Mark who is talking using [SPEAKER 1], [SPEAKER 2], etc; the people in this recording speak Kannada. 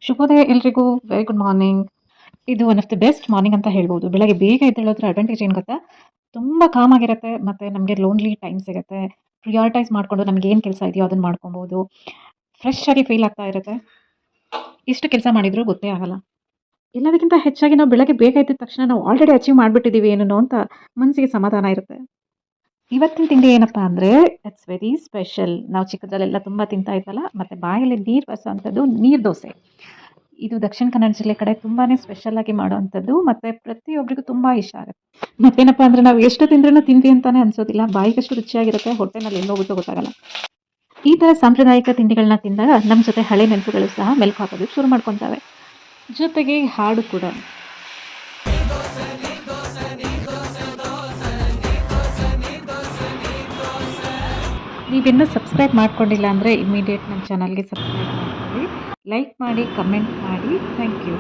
[SPEAKER 1] ಶುಭೋದಯ ಎಲ್ರಿಗೂ. Very good morning. ಇದು one of the best morning ಅಂತ ಹೇಳ್ಬೋದು. ಬೆಳಗ್ಗೆ ಬೇಗ ಎದ್ದೇಳೋದ್ರ ಅಡ್ವಾಂಟೇಜ್ ಏನು ಗೊತ್ತಾ? ತುಂಬಾ ಕಾಮ್ ಆಗಿರುತ್ತೆ. ಮತ್ತೆ ನಮಗೆ ಲೋನ್ಲಿ ಟೈಮ್ ಸಿಗುತ್ತೆ. ಪ್ರಿಯಾರಿಟೈಸ್ ಮಾಡ್ಕೊಂಡು ನಮ್ಗೆ ಏನ್ ಕೆಲಸ ಇದೆಯೋ ಅದನ್ನ ಮಾಡ್ಕೊಬಹುದು. ಫ್ರೆಶ್ ಆಗಿ ಫೀಲ್ ಆಗ್ತಾ ಇರುತ್ತೆ. ಎಷ್ಟು ಕೆಲಸ ಮಾಡಿದ್ರು ಗೊತ್ತೇ ಆಗಲ್ಲ. ಎಲ್ಲದಕ್ಕಿಂತ ಹೆಚ್ಚಾಗಿ ನಾವು ಬೆಳಗ್ಗೆ ಬೇಗ ಎದ್ದ ತಕ್ಷಣ ನಾವು ಆಲ್ರೆಡಿ ಅಚೀವ್ ಮಾಡ್ಬಿಟ್ಟಿದೀವಿ ಏನೋ ಅಂತ ಮನಸ್ಸಿಗೆ ಸಮಾಧಾನ ಇರುತ್ತೆ. ಇವತ್ತಿನ ತಿಂಡಿ ಏನಪ್ಪಾ ಅಂದ್ರೆ ಇಟ್ಸ್ ವೆರಿ ಸ್ಪೆಷಲ್. ನಾವು ಚಿಕ್ಕದ್ರಲ್ಲೆಲ್ಲ ತುಂಬಾ ತಿಂತಾ ಇದ್ವಲ್ಲ, ಮತ್ತೆ ಬಾಯಲ್ಲಿ ನೀರು ಬರುವಂಥದ್ದು ನೀರ್ ದೋಸೆ. ಇದು ದಕ್ಷಿಣ ಕನ್ನಡ ಜಿಲ್ಲೆ ಕಡೆ ತುಂಬಾನೇ ಸ್ಪೆಷಲ್ ಆಗಿ ಮಾಡುವಂಥದ್ದು. ಮತ್ತೆ ಪ್ರತಿಯೊಬ್ಬರಿಗೂ ತುಂಬಾ ಇಷ್ಟ ಆಗುತ್ತೆ. ಮತ್ತೇನಪ್ಪಾ ಅಂದ್ರೆ ನಾವು ಎಷ್ಟು ತಿಂದ್ರೂ ತಿಂದ್ವಿ ಅಂತಾನೆ ಅನ್ಸೋದಿಲ್ಲ. ಬಾಯಿಗಷ್ಟು ರುಚಿಯಾಗಿರುತ್ತೆ, ಹೊಟ್ಟೆನಲ್ಲಿ ಎಲ್ಲೋಗುತ್ತೋ ಗೊತ್ತಾಗಲ್ಲ. ಈ ತರ ಸಾಂಪ್ರದಾಯಿಕ ತಿಂಡಿಗಳನ್ನ ತಿಂದಾಗ ನಮ್ಮ ಜೊತೆ ಹಳೆ ನೆನಪುಗಳು ಸಹ ಮೆಲುಕು ಹಾಕೋದಕ್ಕೆ ಶುರು ಮಾಡ್ಕೊಂತವೆ. ಜೊತೆಗೆ ಹಾಡು ಕೂಡ. ನೀವಿನ್ನೂ ಸಬ್ಸ್ಕ್ರೈಬ್ ಮಾಡ್ಕೊಂಡಿಲ್ಲ ಅಂದರೆ ಇಮಿಡಿಯೇಟ್ ನನ್ನ ಚಾನಲ್ಗೆ ಸಬ್ಸ್ಕ್ರೈಬ್ ಮಾಡ್ಕೊಳ್ಳಿ. ಲೈಕ್ ಮಾಡಿ, ಕಮೆಂಟ್ ಮಾಡಿ. Thank you.